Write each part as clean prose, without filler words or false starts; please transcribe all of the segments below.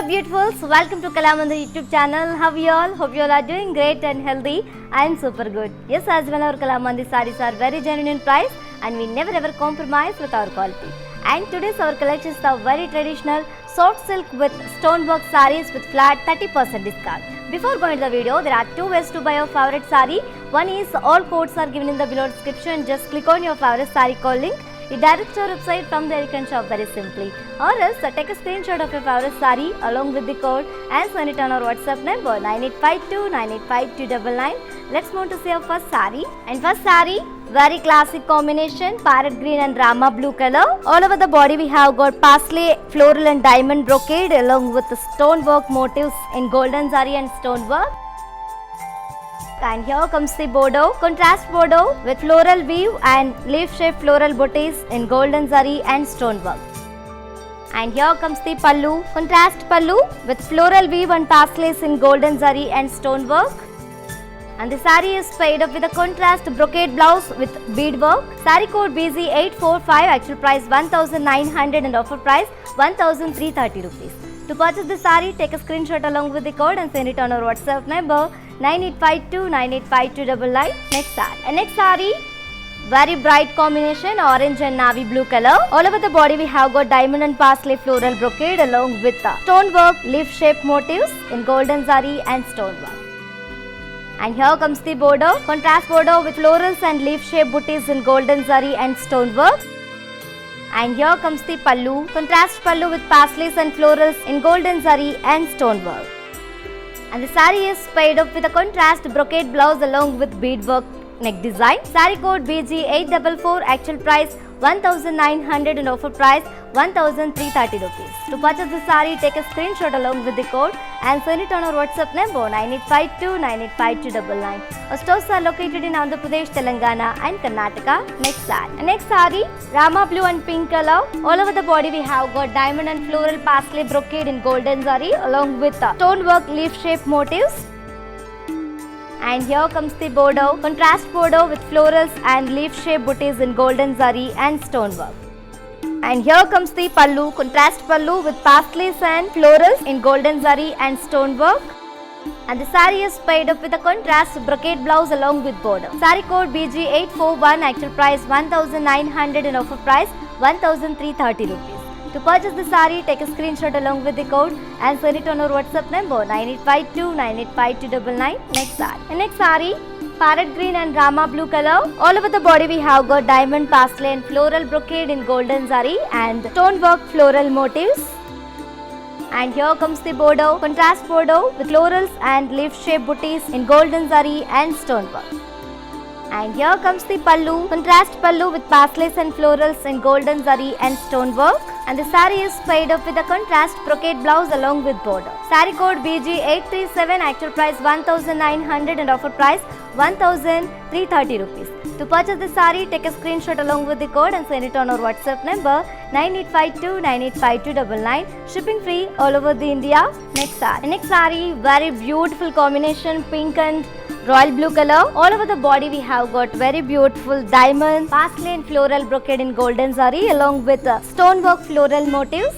beautifuls, welcome to Kalamandir YouTube channel. How are you all? Hope you all are doing great and healthy. I am super good. Yes, as well our Kalamandir sarees are very genuine in price and we never ever compromise with our quality. And today's our collections are very traditional soft silk with stonework sarees with flat 30% discount. Before going to the video, there are two ways to buy your favorite saree. One is all codes are given in the below description. Just click on your favorite saree code link. It directs your website from there you can shop very simply. Or else take a screenshot of your favorite saree along with the code and send it on our WhatsApp number 9852985299. Let's move to see our first saree. And first saree, very classic combination, parrot green and rama blue color. All over the body we have got parsley, floral and diamond brocade along with the stonework motifs in golden zari and stonework. And here comes the bordeaux, contrast bordeaux with floral weave and leaf-shaped floral booties in golden zari and stonework. And here comes the pallu, contrast pallu with floral weave and pasleys in golden zari and stonework. And the saree is paired up with a contrast brocade blouse with beadwork. Saree code BZ845, actual price 1900 and offer price 1330 rupees. To purchase the saree, take a screenshot along with the code and send it on our WhatsApp number 9852985299. Next saree, very bright combination, orange and navy blue color. All over the body we have got diamond and parsley floral brocade along with stonework leaf-shaped motifs in golden zari and stonework. And here comes the bordeaux, contrast bordeaux with florals and leaf-shaped booties in golden zari and stonework. And here comes the pallu, contrast pallu with pasleys and florals in golden zari and stonework. And the saree is paired up with a contrast brocade blouse along with beadwork neck design. Saree code BG844, actual price 1900 and offer price 1330 rupees. To purchase the saree, take a screenshot along with the code and send it on our WhatsApp number 9852985299. Our stores are located in Andhra Pradesh, Telangana and Karnataka. Next saree, rama blue and pink color. All over the body we have got diamond and floral parsley brocade in golden zari along with stonework leaf-shaped motifs. And here comes the bordeaux, contrast bordeaux with florals and leaf-shaped booties in golden zari and stonework. And here comes the pallu, contrast pallu with pasleys and florals in golden zari and stonework. And the saree is paired up with a contrast brocade blouse along with border. Saree code BG841, actual price 1900 and offer price 1330 rupees. To purchase the saree, take a screenshot along with the code and send it on our WhatsApp number 9852985299. Next saree, parrot green and rama blue color. All over the body we have got diamond, parsley and floral brocade in golden zari and stonework floral motifs. And here comes the bordeaux, contrast bordeaux with florals and leaf-shaped booties in golden zari and stonework. And here comes the pallu, contrast pallu with pasleys and florals in golden zari and stonework. And the saree is paired up with a contrast brocade blouse along with border. Saree code BG837, actual price 1900 and offer price 1330 rupees. To purchase the saree, take a screenshot along with the code and send it on our WhatsApp number 9852985299. Shipping free all over the India. Next saree, very beautiful combination, pink and royal blue color. All over the body we have got very beautiful diamond, parsley and floral brocade in golden zari along with stonework floral motifs.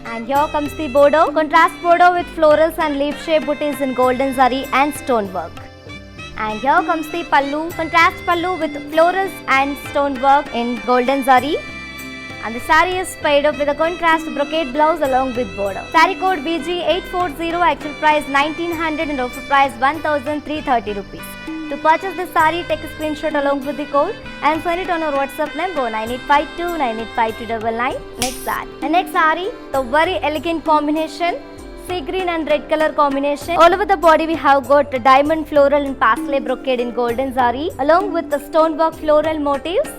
And here comes the bordeaux, contrast bordeaux with florals and leaf-shaped booties in golden zari and stonework. And here comes the pallu, contrast pallu with florals and stonework in golden zari. And the saree is paired up with a contrast brocade blouse along with border. Saree code BG840, actual price 1900 and offer price 1330 rupees. To purchase this saree, take a screenshot along with the code and send it on our WhatsApp number 9852985299. Next saree, the very elegant combination, sea green and red color combination. All over the body we have got diamond, floral and parsley brocade in golden zari along with the stonework floral motifs.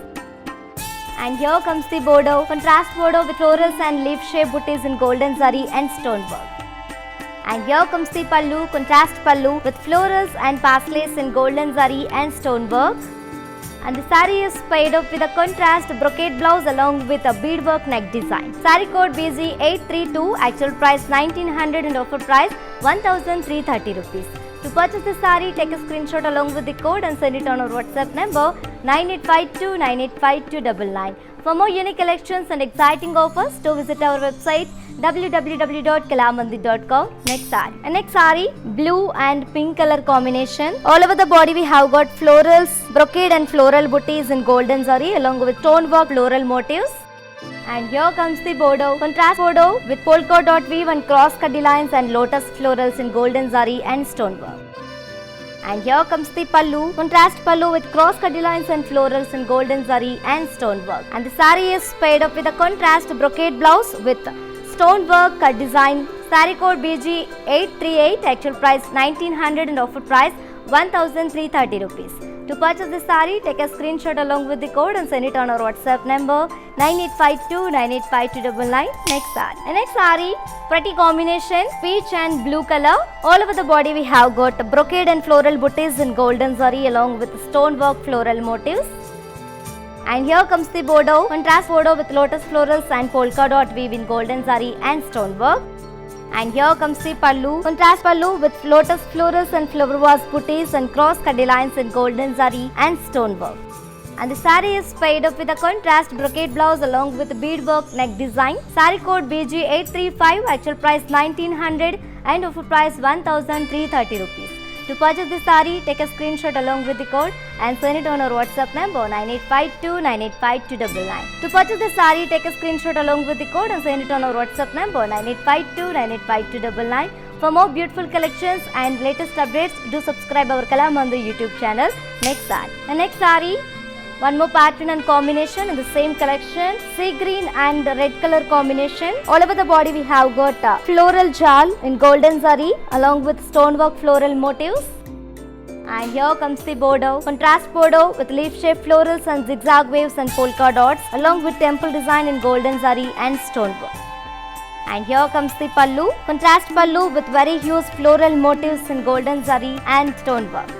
And here comes the bordeaux, contrast bordeaux with florals and leaf-shaped booties in golden zari and stonework. And here comes the pallu, contrast pallu with florals and pasleys in golden zari and stonework. And the saree is paired up with a contrast brocade blouse along with a beadwork neck design. Saree code BG832, actual price 1900 and offer price 1330 rupees. To purchase this saree, take a screenshot along with the code and send it on our WhatsApp number 9852985299. For more unique collections and exciting offers, do visit our website www.kalamandi.com. Next saree. And next saree, blue and pink color combination. All over the body we have got florals, brocade and floral booties in golden zari along with stonework floral motifs. And here comes the bordeaux, contrast bordeaux with polka dot weave and cross cut lines and lotus florals in golden zari and stonework. And here comes the pallu, contrast pallu with cross cut lines and florals in golden zari and stonework. And the saree is paired up with a contrast brocade blouse with stonework cut design. Saree code BG838, actual price 1900 and offer price 1330 rupees. To purchase this saree, take a screenshot along with the code and send it on our WhatsApp number 9852985299. Next saree. The next saree, pretty combination, peach and blue color. All over the body we have got brocade and floral booties in golden zari along with stonework floral motifs. And here comes the bordeaux, contrast bordeaux with lotus florals and polka dot weave in golden zari and stonework. And here comes the pallu, contrast pallu with lotus florals and flower vase booties and cross cut lines in golden zari and stonework. And the saree is paired up with a contrast brocade blouse along with beadwork neck design. Saree code BG835, actual price 1900 and offer price 1330 rupees. To purchase this saree, take a screenshot along with the code and send it on our WhatsApp number 9852985299. To purchase this saree, take a screenshot along with the code and send it on our WhatsApp number 9852985299. For more beautiful collections and latest updates, do subscribe our Kalamandi YouTube channel. Next saree. The next saree, one more pattern and combination in the same collection, sea green and red color combination. All over the body we have got floral jal in golden zari along with stonework floral motifs. And here comes the bordeaux, contrast bordeaux with leaf shaped florals and zigzag waves and polka dots along with temple design in golden zari and stonework. And here comes the pallu, contrast pallu with very huge floral motifs in golden zari and stonework.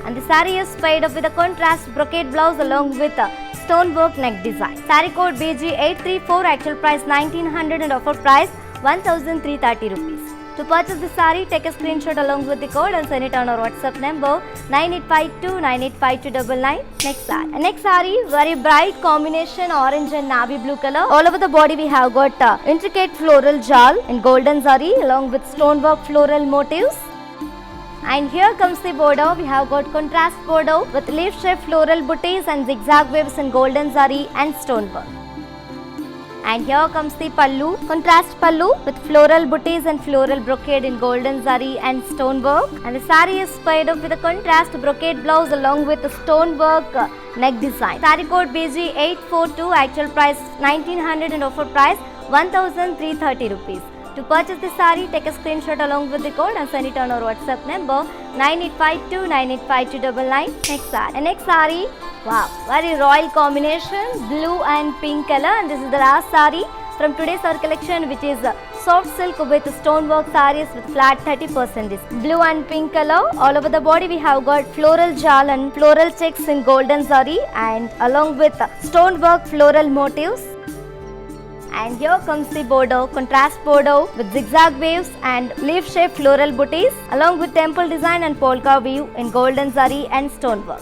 And the saree is paired up with a contrast brocade blouse along with a stonework neck design. Saree code BG834, actual price 1900 and offer price 1330 rupees. To purchase this saree, take a screenshot along with the code and send it on our WhatsApp number 9852985299. Next saree. And next saree, very bright combination orange and navy blue color. All over the body we have got intricate floral jal in golden zari along with stonework floral motifs. And here comes the bordeaux. We have got contrast bordeaux with leaf shaped floral booties and zigzag waves in golden zari and stonework. And here comes the pallu, contrast pallu with floral booties and floral brocade in golden zari and stonework. And the saree is paired up with a contrast brocade blouse along with the stonework neck design. Saree code BG842, actual price 1900 and offer price 1330 rupees. To purchase this saree, take a screenshot along with the code and send it on our WhatsApp number 9852985299. Next saree. And next saree, wow, very royal combination, blue and pink color. And this is the last saree from today's our collection, which is soft silk with stonework sarees with flat 30% discount. Blue and pink color. All over the body we have got floral jal and floral checks in golden zari and along with stonework floral motifs. And here comes the bordeaux, contrast bordeaux with zigzag waves and leaf shaped floral booties along with temple design and polka weave in golden zari and stonework.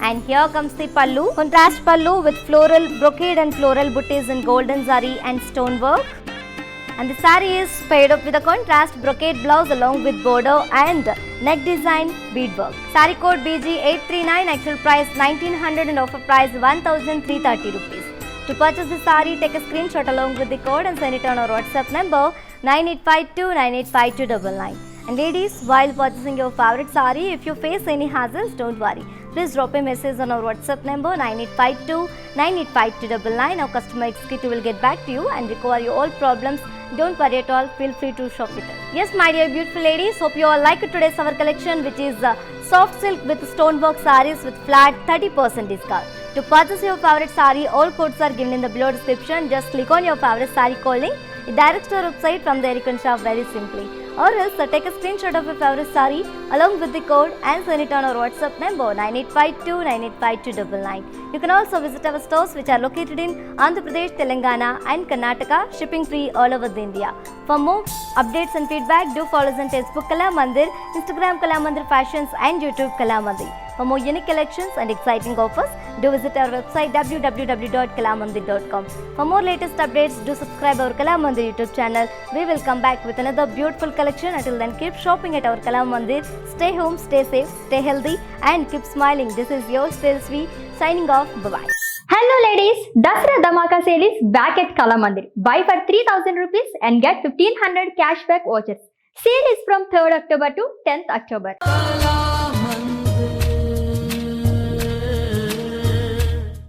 And here comes the pallu, contrast pallu with floral brocade and floral booties in golden zari and stonework. And the saree is paired up with a contrast brocade blouse along with bordeaux and neck design beadwork. Saree code BG839, actual price 1900 and offer price 1330 rupees. To purchase this saree, take a screenshot along with the code and send it on our WhatsApp number 9852985299. And ladies, while purchasing your favorite saree, if you face any hassles, don't worry. Please drop a message on our WhatsApp number 9852985299. Our customer executive will get back to you and recover your all problems. Don't worry at all. Feel free to shop with us. Yes, my dear beautiful ladies, hope you all like today's our collection, which is soft silk with stonework sarees with flat 30% discount. To purchase your favorite saree, all codes are given in the below description. Just click on your favorite saree code link. It directs to our website. From there you can shop very simply. Or else take a screenshot of your favorite saree along with the code and send it on our WhatsApp number 9852985299. You can also visit our stores which are located in Andhra Pradesh, Telangana and Karnataka, shipping free all over India. For more updates and feedback, do follow us on Facebook Kala Mandir, Instagram Kala Mandir Fashions and YouTube Kala Mandir. For more unique collections and exciting offers, do visit our website www.kalamandir.com. For more latest updates, do subscribe our Kala Mandir YouTube channel. We will come back with another beautiful collection. Until then, keep shopping at our Kala Mandir. Stay home, stay safe, stay healthy and keep smiling. This is yours, Tejasvi, signing off. Bye-bye. Hello ladies, Dasra Dhamaka sale is back at Kalamandir. Buy for 3000 rupees and get 1500 cashback vouchers. Sale is from 3rd October to 10th October.